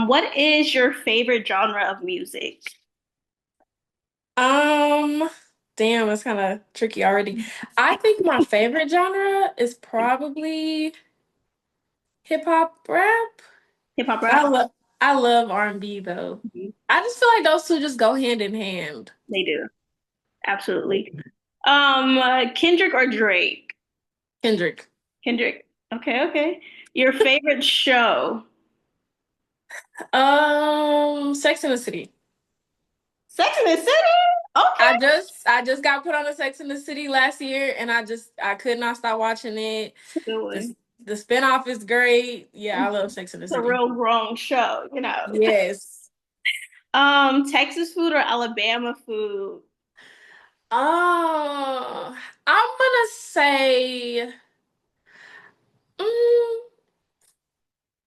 What is your favorite genre of music? Um, Damn, it's kind of tricky already. I think my favorite genre is probably hip hop rap. Hip hop I rap? love I love R&B though. Mhm. I just feel like those two just go hand in hand. They do. Absolutely. Kendrick or Drake? Kendrick. Kendrick. Okay, okay. Your favorite show? Sex and the City. Sex and the City? Okay. I just got put on a Sex and the City last year and I could not stop watching it. It's a good The one. the spinoff is great. Yeah, I love Sex and the It's a City. real grown show, you know. Yes. Texas food or Alabama food? I'm gonna say, mm,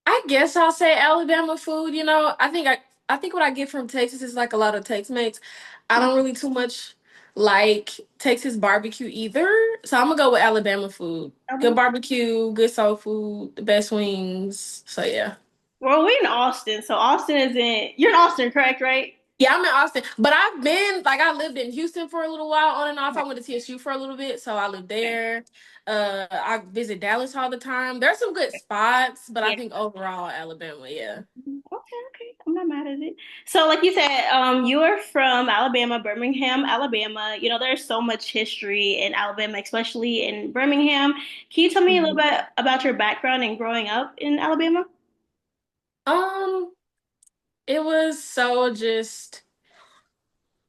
I guess I'll say Alabama food. I think what I get from Texas is like a lot of Tex-Mex. I don't really too much like Texas barbecue either, so I'm gonna go with Alabama food. Good Alabama. barbecue, good soul food, the best wings. So yeah. Well, we're in Austin, so Austin isn't. You're in Austin, correct? Right? Yeah, I'm in Austin, but I lived in Houston for a little while on and off. I went to TSU for a little bit, so I lived Okay. there. I visit Dallas all the time. There's some good spots, but I Yeah. think overall Alabama, yeah. Okay, okay. I'm not mad at it. So, like you said, you are from Alabama, Birmingham, Alabama. You know, there's so much history in Alabama, especially in Birmingham. Can you tell me a little Mhm. bit about your background and growing up in Alabama? Um, it was so just,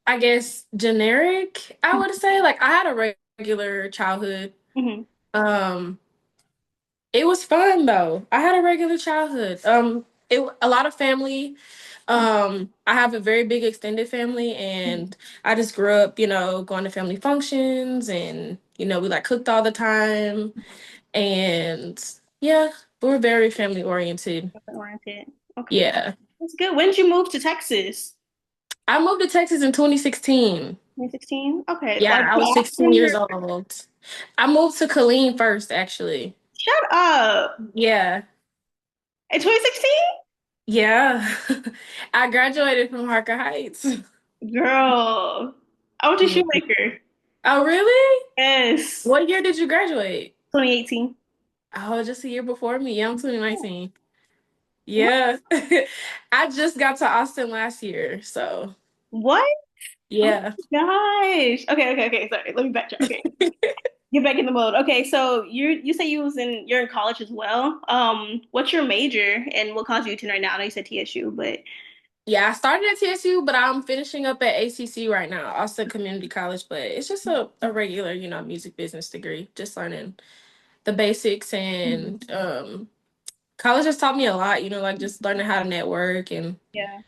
I guess, generic, I would say. Like I had a regular childhood. Hmm. Um, it was fun though. I had a regular childhood. A lot of family. I have a very big extended family, and I just grew up, going to family functions, and we like cooked all the time, and yeah, we're very family oriented. Oriented. Okay, Yeah, that's good. When did you move to Texas? I moved to Texas in 2016. 2016. Okay, Yeah, like I to was 16 Austin. years old. I moved to Killeen first, actually. Shut up. Yeah, In 2016? yeah. I graduated from Harker Heights. Girl, I went to Yeah. Shoemaker. Oh, really? Yes, What year did you graduate? 2018. Oh, just a year before me. Yeah, I'm Yeah. 2019. What? Yeah. I just got to Austin last year, so What? Oh yeah. my gosh. Okay, okay, okay. Sorry. Let me backtrack. Okay. Get back in the mode. Okay, so you say you're in college as well. What's your major and what caused you to right now? I know you said TSU, but Yeah, I started at TSU, but I'm finishing up at ACC right now, Austin Community College, but it's just a regular, music business degree, just learning the basics and college has taught me a lot, like just learning how to network and, yeah,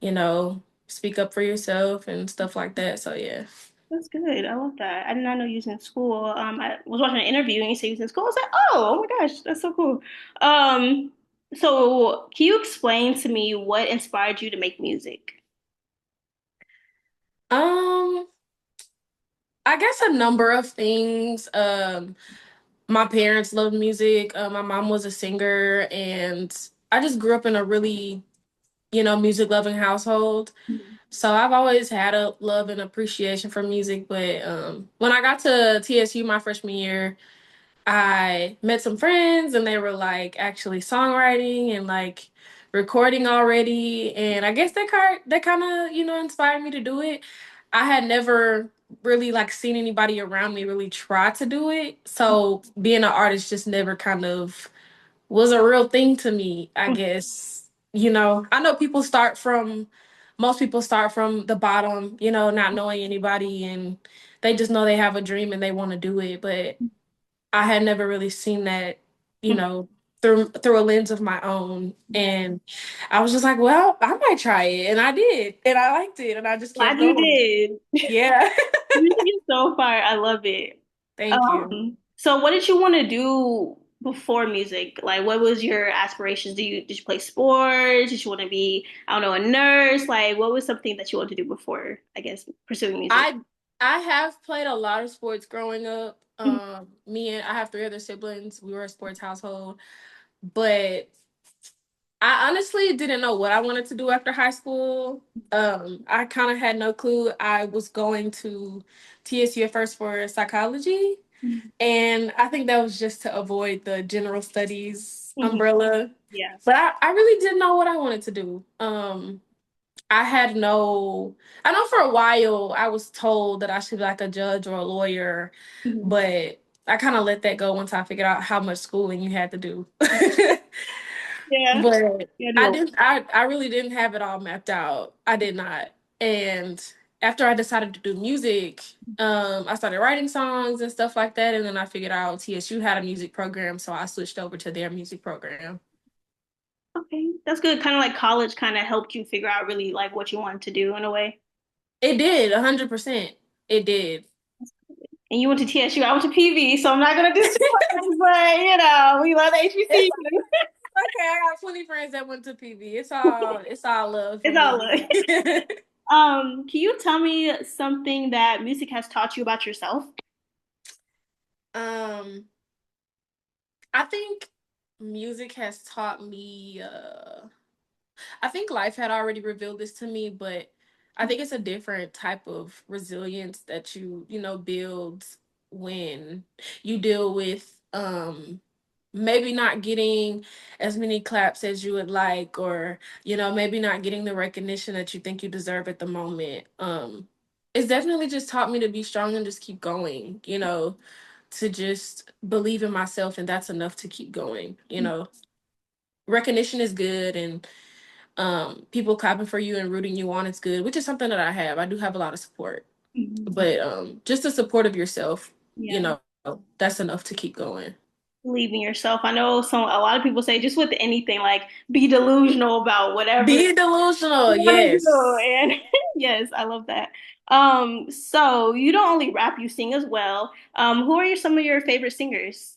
you know, speak up for yourself and stuff like that. So yeah. that's good. I love that. I did not know you was in school. I was watching an interview and you said you was in school. I was like, oh my gosh, that's so cool. Um, so can you explain to me what inspired you to make music? Um, I guess a number of things. My parents loved music. My mom was a singer, and I just grew up in a really, music loving household. So I've always had a love and appreciation for music. But when I got to TSU my freshman year, I met some friends, and they were like actually songwriting and like recording already. And I guess that kind of inspired me to do it. I had never really like seen anybody around me really try to do it. So being an artist just never kind of was a real thing to me, I guess. I know most people start from the bottom, not knowing anybody, and they just know they have a dream and they want to do it. But I had never really seen that, you know, through a lens of my own. Yeah. And I was just like, well, I might try it. And I did. And I liked it. And I just kept Glad you going. did. Yeah. Music is so fire. I love it. Thank you. So what did you want to do before music? Like, what was your aspirations? Did you play sports? Did you want to be, I don't know, a nurse? Like, what was something that you wanted to do before, I guess, pursuing music? I I have played a lot of sports growing up. Mhm. Me and I have three other siblings. We were a sports household, but I honestly didn't know what I wanted to do after high school. I kind of had no clue. I was going to TSU at first for psychology, Mhm. and I think that was just to avoid the general studies Mhm. umbrella. Yeah. But I really didn't know what I wanted to do. I had no, I know for a while I was told that I should be like a judge or a lawyer, Mhm. but I kind of let that go once I figured out how much schooling you had to do. Yeah. But Yeah. I Do didn't, I really didn't have it all mapped out. I did not. And after I decided to do music, I started writing songs and stuff like that. And then I figured out TSU had a music program, so I switched over to their music program. okay. That's good. Kind of like college kind of helped you figure out really like what you wanted to do in a way. It did, 100%. It did. And you went to TSU. I went to PV, so I'm not gonna do too much, but we love the It's HBCU. okay. I got 20 friends that went to PV. It's all love It's from all me. love. Can you tell me something that music has taught you about yourself? um, I think music has taught me I think life had already revealed this to me, but I think it's a different type of resilience that build when you deal with maybe not getting as many claps as you would like, or maybe not getting the recognition that you think you deserve at the moment. It's definitely just taught me to be strong and just keep going, to just believe in myself, and that's enough to keep going. Recognition is good, and people clapping for you and rooting you on is good, which is something that I do have a lot of support, Mhm. but just the support of yourself, you Yeah, know that's enough to keep going. believe in yourself. I know a lot of people say just with anything, like be delusional about whatever Be delusional, you want to do. yes. And yes, I love that. So you don't only rap, you sing as well. Who are some of your favorite singers?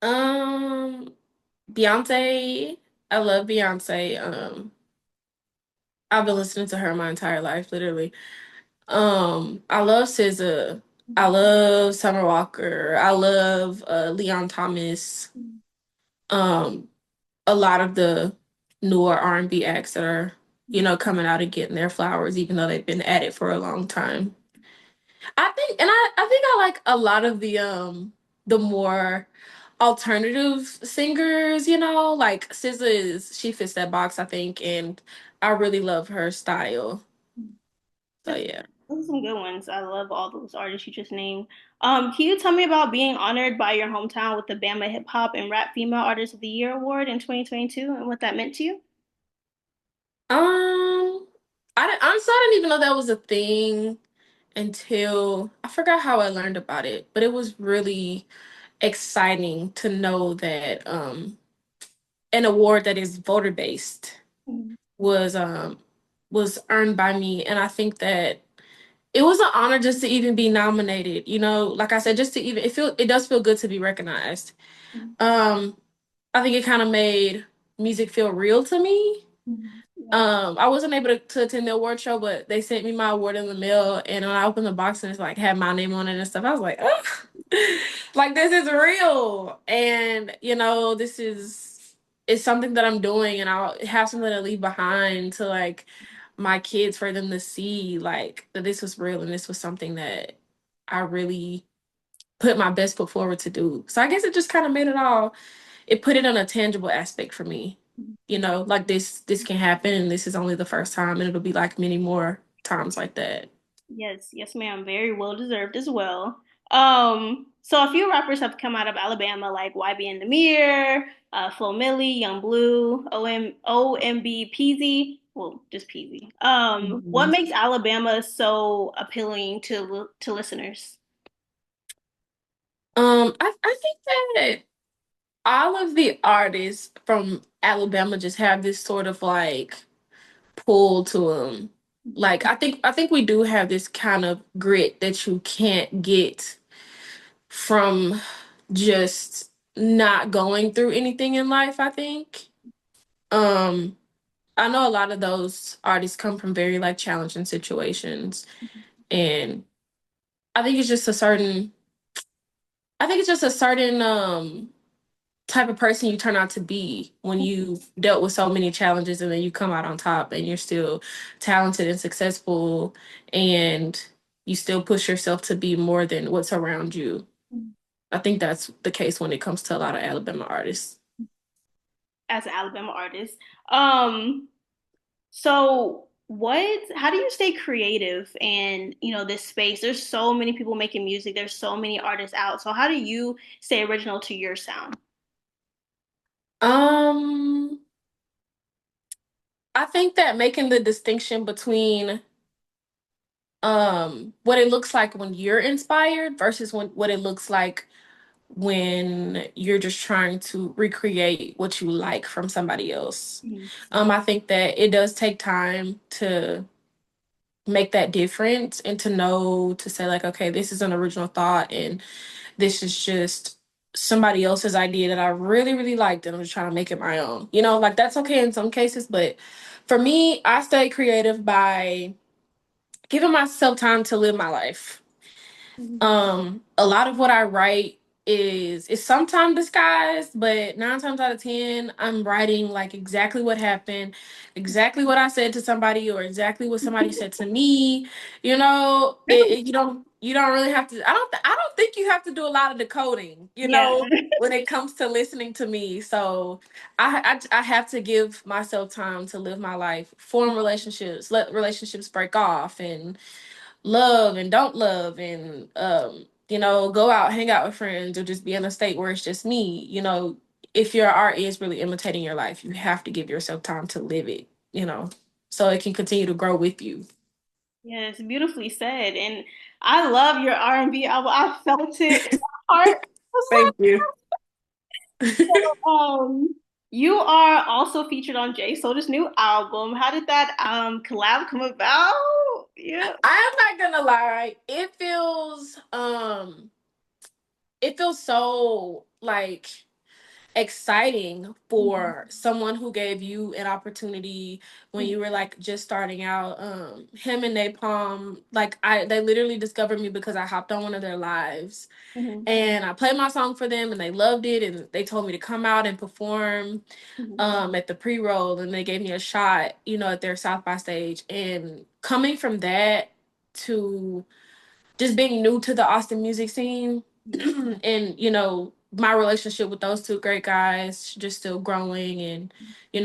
um Beyonce, I love Beyonce. I've been listening to her my entire life, literally. I love SZA. I love Summer Walker. I love Leon Thomas. um a lot of the newer R&B acts that are, coming out and getting their flowers, even though they've been at it for a long time. I think I like a lot of the more alternative singers, like SZA she fits that box, I think, and I really love her style. So That's, yeah. those are some good ones. I love all those artists you just named. Can you tell me about being honored by your hometown with the Bama Hip Hop and Rap Female Artist of the Year Award in 2022 and what that meant to you? Um, honestly, I didn't even know that was a thing until I forgot how I learned about it, but it was really exciting to know that an award that is voter based Mhm. was um was earned by me, and I think that it was an honor just to even be nominated. Like I said, just to even it does feel good to be recognized. Um, I think it kind of made music feel real to me. Mhm. Yeah. I wasn't able to attend the award show, but they sent me my award in the mail, and when I opened the box and it's like had my name on it and stuff, I was like, oh, like this is real, and this is it's something that I'm doing, and I'll have something to leave behind to like my kids for them to see like that this was real and this was something that I really put my best foot forward to do. So I guess it just kind of made it put it on a tangible aspect for me. Like this can happen, and this is only the first time, and it'll be like many more times like that. Yes, yes, ma'am. Very well deserved as well. So a few rappers have come out of Alabama, like YB and the Mirror, Flo Milli, Young Blue, OMB Peasy. Well, just Peasy. What Mhm. makes Alabama so appealing to listeners? I think that all of the artists from Alabama just have this sort of like pull to them. Like I think we do have this kind of grit that you can't get from just not going through anything in life, I think. Um I know a lot of those artists come from very like challenging situations, and I think it's just a certain I think it's just a certain type of person you turn out to be when you've dealt with so many challenges and then you come out on top and you're still talented and successful and you still push yourself to be more than what's around you. I think that's the case when it comes to a lot of Alabama artists. As an Alabama artist. So how do you stay creative in, this space? There's so many people making music, there's so many artists out. So how do you stay original to your sound? Um, I think that making the distinction between what it looks like when you're inspired versus what it looks like when you're just trying to recreate what you like from somebody else. Mhm. I think that it does take time to make that difference and to know to say like, okay, this is an original thought and this is just somebody else's idea that I really, really liked and I'm just trying to make it my own. Like that's okay in some cases, but for me, I stay creative by giving myself time to live my life. Mhm. A lot of what I write is sometimes disguised, but 9 times out of 10, I'm writing like exactly what happened, exactly what I said to somebody, or exactly what somebody said to me. You don't really have to. I don't think you have to do a lot of decoding. Yeah. When it comes to listening to me. So I have to give myself time to live my life, form relationships, let relationships break off, and love and don't love and go out hang out with friends or just be in a state where it's just me. If your art is really imitating your life, you have to give yourself time to live it, so it can continue to grow with you. Yes, beautifully said. And I love your R&B album. I felt it in my heart. Thank you. Um, you are also featured on Jay Soda's new album. How did that collab come about? Yeah. I'm not gonna lie, it feels so like exciting Mhm. for someone who gave you an opportunity when you were like just starting out. Him and Napalm, like they literally discovered me because I hopped on one of their lives Mhm. and I played my song for them and they loved it and they told me to come out and perform Mhm. at the pre-roll and they gave me a shot, at their South by stage. And coming from that to just being new to the Austin music scene Mhm. and my relationship with those two great guys just still growing and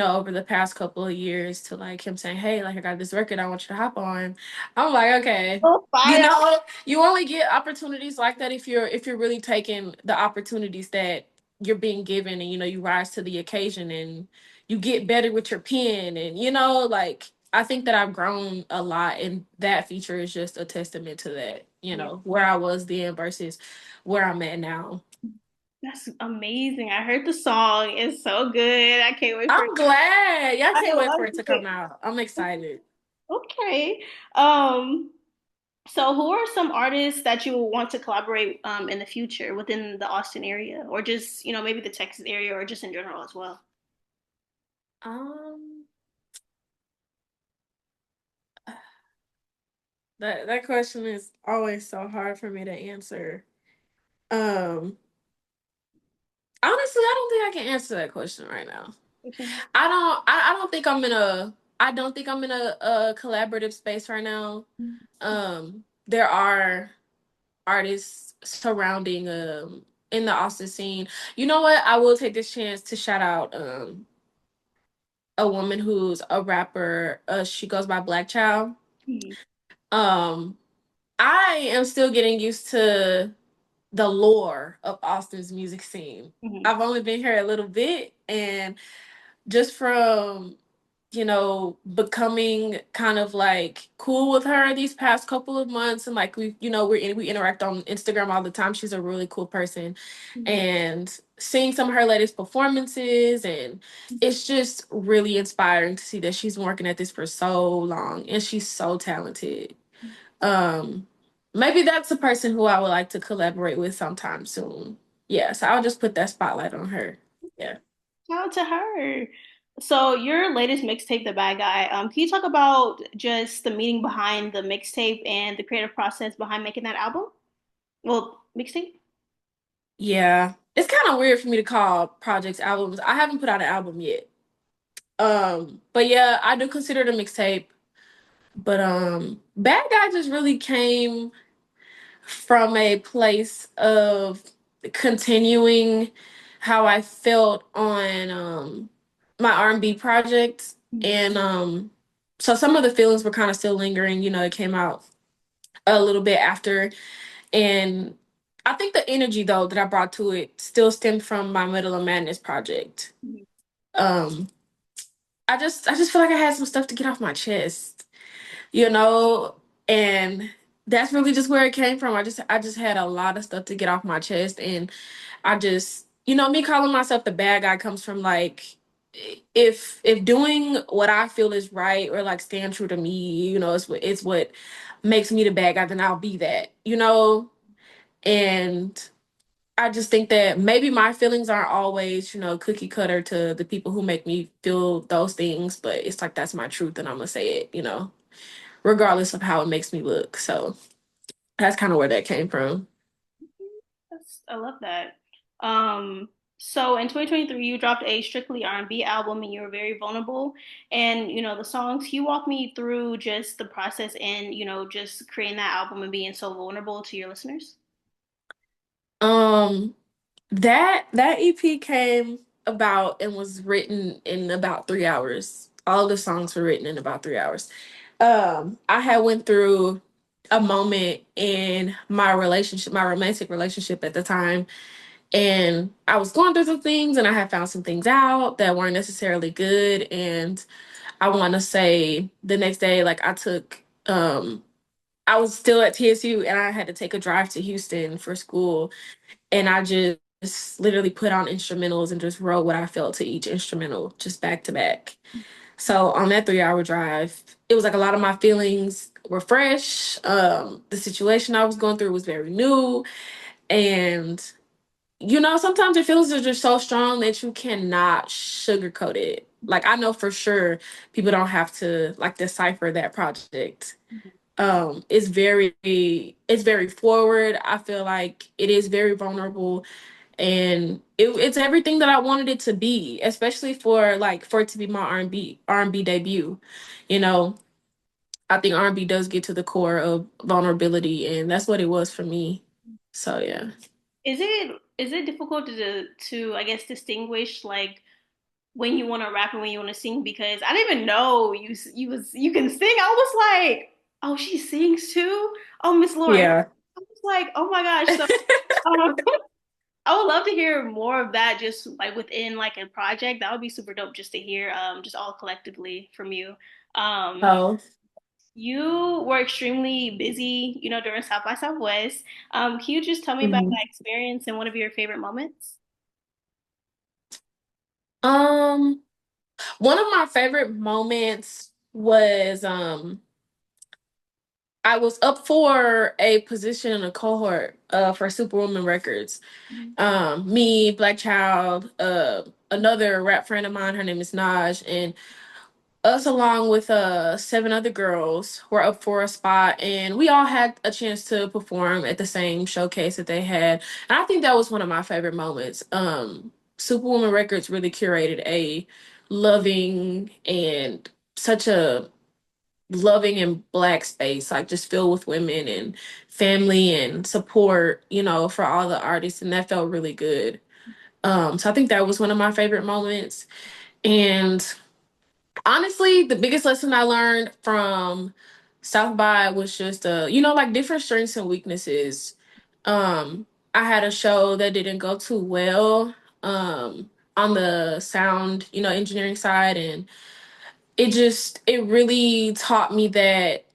over the past couple of years to like him saying, hey, like I got this record I want you to hop on. I'm like, okay. Oh, fire. You only get opportunities like that if you're really taking the opportunities that you're being given and you rise to the occasion and you get better with your pen and like I think that I've grown a lot, and that feature is just a testament to that. Yeah, Where I was then versus where I'm at now. that's amazing. I heard the song. It's so good. I can't wait for it. I'm glad. Yeah, I I can't wait love for it to it. come out. I'm excited. Okay. Um, so who are some artists that you will want to collaborate in the future within the Austin area or just, maybe the Texas area or just in general as well? Um, that question is always so hard for me to answer. Um, Honestly, I don't think I can answer that question right now. Okay. I don't think I'm in a I don't think I'm in a collaborative space right now. There are artists surrounding in the Austin scene. You know what? I will take this chance to shout out a woman who's a rapper. She goes by Black Child. Mhm. Um I am still getting used to the lore of Austin's music scene. Mhm. I've only been here a little bit and just from becoming kind of like cool with her these past couple of months and like we interact on Instagram all the time. She's a really cool person Mhm. and seeing some of her latest performances and it's just really inspiring to see that she's been working at this for so long and she's so talented. Um Maybe that's the person who I would like to collaborate with sometime soon. Yeah, so I'll just put that spotlight on her. Yeah. Shout out to her. So your latest mixtape, The Bad Guy, can you talk about just the meaning behind the mixtape and the creative process behind making that album? Well, mixtape? Yeah. It's kind of weird for me to call projects albums. I haven't put out an album yet. But yeah, I do consider it a mixtape. But Bad Guy just really came from a place of continuing how I felt on my R&B project. And so some of the feelings were kind of still lingering, it came out a little bit after. And I think the energy though that I brought to it still stemmed from my Middle of Madness project. Mhm. Um I just feel like I had some stuff to get off my chest, you know, and that's really just where it came from. I just had a lot of stuff to get off my chest, and I just, me calling myself the bad guy comes from like, if doing what I feel is right or like staying true to me, it's what makes me the bad guy, then I'll be that, and I just think that maybe my feelings aren't always, cookie cutter to the people who make me feel those things, but it's like that's my truth and I'm gonna say it, regardless of how it makes me look. So that's kind of where that came from. I love that. Um, so in 2023, you dropped a strictly R&B album, and you were very vulnerable. And the songs. Can you walk me through just the process and just creating that album and being so vulnerable to your listeners? Um, that EP came about and was written in about 3 hours. All the songs were written in about 3 hours. I had went through a moment in my relationship, my romantic relationship at the time, and I was going through some things and I had found some things out that weren't necessarily good. And I want to say the next day, like I was still at TSU and I had to take a drive to Houston for school. And I just literally put on instrumentals and just wrote what I felt to each instrumental, just back to back. So on that 3 hour drive, it was like a lot of my feelings were fresh. The situation I was going through was very new. And sometimes your feelings are just so strong that you cannot sugarcoat it. Like I know for sure people don't have to like decipher that project. It's very forward. I feel like it is very vulnerable, and it's everything that I wanted it to be, especially for it to be my R&B debut. You know, I think R&B does get to the core of vulnerability, and that's what it was for me. So yeah. Is it difficult to I guess distinguish like when you want to rap and when you want to sing? Because I didn't even know you can sing. I was like, oh, she sings too. Oh, Miss Lauren. Yeah. I was like, oh my gosh. So um, I would love to hear more of that, just like within like a project. That would be super dope just to hear, just all collectively from you. Um, Oh. you were extremely busy, during South by Southwest. Can you just tell me about Mhm. that experience and one of your favorite moments? Um, One of my favorite moments was I was up for a position in a cohort for Superwoman Records. Mhm. Me, Black Child, another rap friend of mine, her name is Naj, and us along with seven other girls were up for a spot, and we all had a chance to perform at the same showcase that they had. And I think that was one of my favorite moments. Superwoman Records really curated a loving and such a loving and black space, like just filled with women and family and support, for all the artists, and that felt really good. So I think that was one of my favorite moments. And honestly, the biggest lesson I learned from South by was just like different strengths and weaknesses. I had a show that didn't go too well on the sound, engineering side, and it really taught me that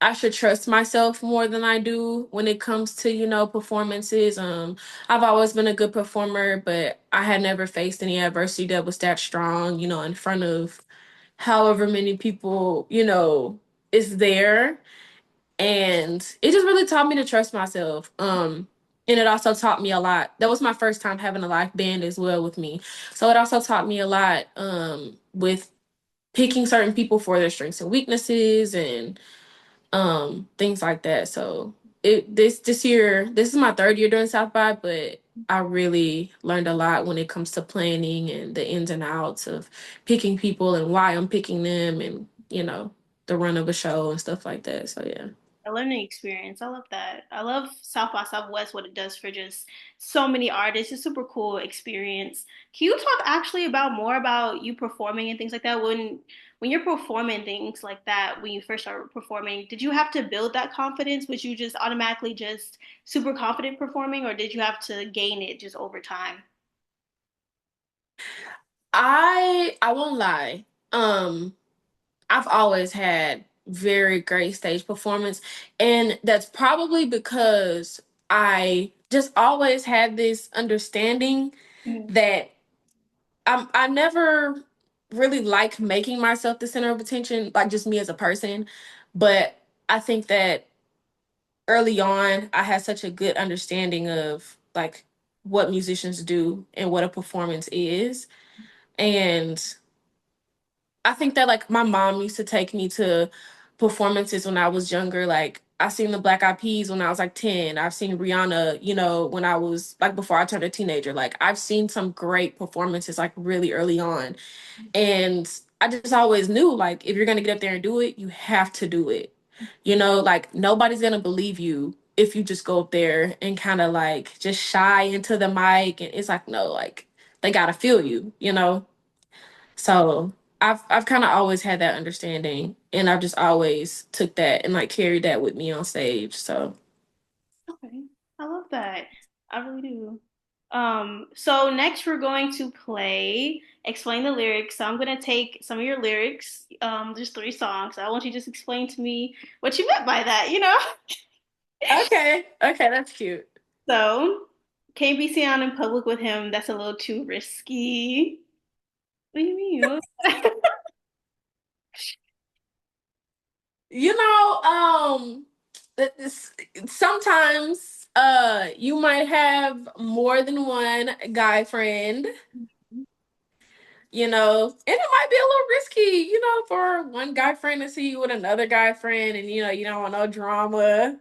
I should trust myself more than I do when it comes to, performances. I've always been a good performer, but I had never faced any adversity that was that strong, in front of however many people, is there. And it just really taught me to trust myself. And it also taught me a lot. That was my first time having a live band as well with me. So it also taught me a lot with picking certain people for their strengths and weaknesses and things like that. So this year, this is my third year doing South by, but I really learned a lot when it comes to planning and the ins and outs of picking people and why I'm picking them and, the run of a show and stuff like that. So yeah. A learning experience. I love that. I love South by Southwest, what it does for just so many artists. It's a super cool experience. Can you talk actually about more about you performing and things like that? When you're performing things like that, when you first started performing, did you have to build that confidence? Was you just automatically just super confident performing, or did you have to gain it just over time? I won't lie. Um I've always had very great stage performance, and that's probably because I just always had this understanding Mhm. that I never really like making myself the center of attention, like just me as a person. But I think that early on, I had such a good understanding of like what musicians do and what a performance is. And I think that like my mom used to take me to performances when I was younger. Like I seen the Black Eyed Peas when I was like 10. I've seen Rihanna, when I was like before I turned a teenager. Like I've seen some great performances like really early on. And I just always knew like if you're gonna get up there and do it, you have to do it. Like nobody's gonna believe you if you just go up there and kind of like just shy into the mic. And it's like, no, like they gotta feel you. So I've kind of always had that understanding, and I've just always took that and like carried that with me on stage. So Okay. I love that. I really do. So next we're going to play explain the lyrics. So I'm gonna take some of your lyrics, there's three songs. I want you to just explain to me what you meant by that, you know? okay, okay, that's cute. So can't be seen out in public with him. That's a little too risky. What do you mean? You know, it's- sometimes you might have more than one guy friend, and it might be a little risky, for one guy friend to see you with another guy friend, and you don't want no drama.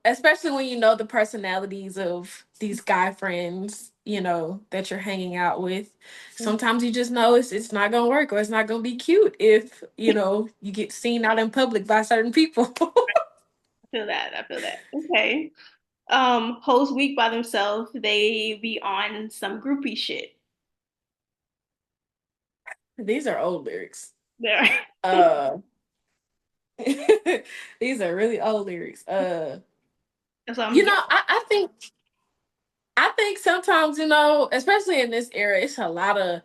Especially when you know the personalities of these guy friends, that you're hanging out with. Sometimes you just know it's not gonna work or it's not gonna be cute if, you get seen out in public by certain people. I feel that. I feel that. Okay. Hoes weak by themselves. They be on some groupie shit. These are old lyrics. There. Uh these are really old lyrics. That's what I'm getting. I think sometimes, especially in this era, it's a lot of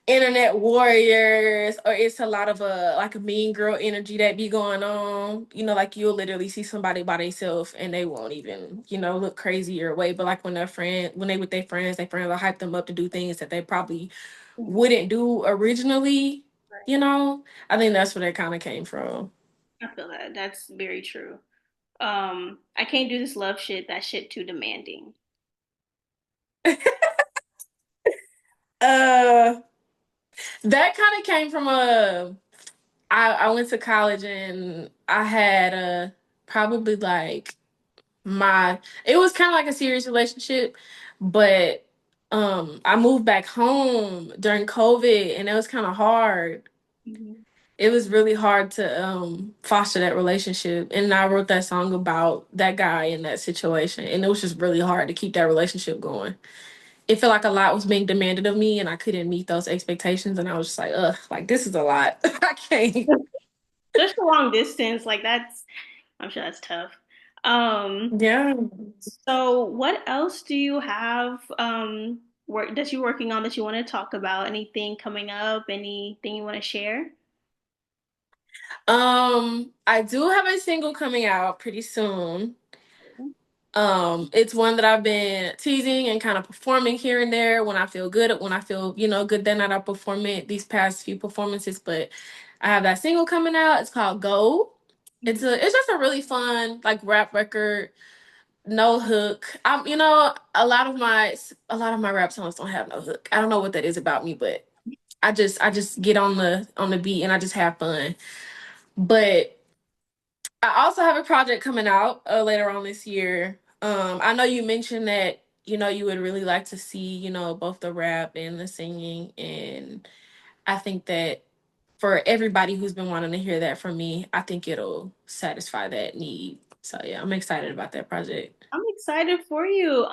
internet warriors or it's a lot of like a mean girl energy that be going on. Like you'll literally see somebody by themselves and they won't even, look crazy your way. But like when they with their friends will hype them up to do things that they probably wouldn't do originally, you know. I think that's where that kind of came from. I feel that. That's very true. I can't do this love shit. That shit too demanding. Uh that kind of came from I went to college and I had probably like my it was kind of like a serious relationship, but I moved back home during COVID and it was kind of hard. Mhm. It was really hard to foster that relationship, and I wrote that song about that guy in that situation, and it was just really hard to keep that relationship going. It felt like a lot was being demanded of me and I couldn't meet those expectations, and I was just like, ugh, like this is a lot. I can't. Just a long distance, like that's. I'm sure that's tough. Um, Yeah. so what else do you have work that you're working on that you want to talk about? Anything coming up? Anything you want to share? I do have a single coming out pretty soon. It's one that I've been teasing and kind of performing here and there when I feel good, when I feel, good that night I perform it these past few performances. But I have that single coming out. It's called Go. It's just a really fun like rap record, no hook. A lot of my rap songs don't have no hook. I don't know what that is about me, but I just get on the beat and I just have fun. But I also have a project coming out later on this year. I know you mentioned that you would really like to see, both the rap and the singing. And I think that for everybody who's been wanting to hear that from me, I think it'll satisfy that need. So yeah, I'm excited about that project. I'm excited for you.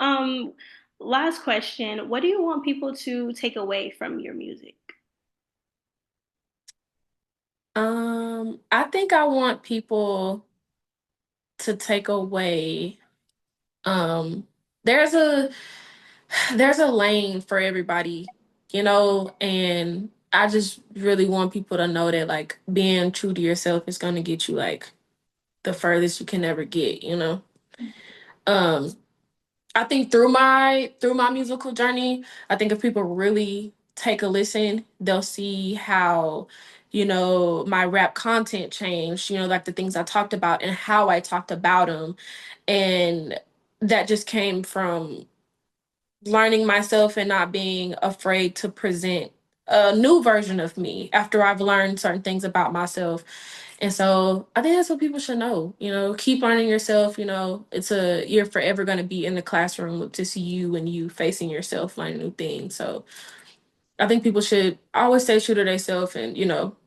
Last question. What do you want people to take away from your music? I think I want people to take away, um there's a there's a lane for everybody, and I just really want people to know that like being true to yourself is going to get you like the furthest you can ever get. Um I think through my musical journey, I think if people really take a listen, they'll see how, my rap content changed, like the things I talked about and how I talked about them. And that just came from learning myself and not being afraid to present a new version of me after I've learned certain things about myself. And so I think that's what people should know. Keep learning yourself. You're forever going to be in the classroom with just you and you facing yourself, learning new things. So I think people should always stay true to themselves and,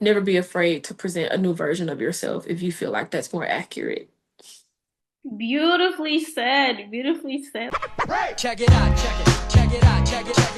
never be afraid to present a new version of yourself if you feel like that's more accurate. Beautifully said. Beautifully said. Check it out, check it out, check it out, check it out.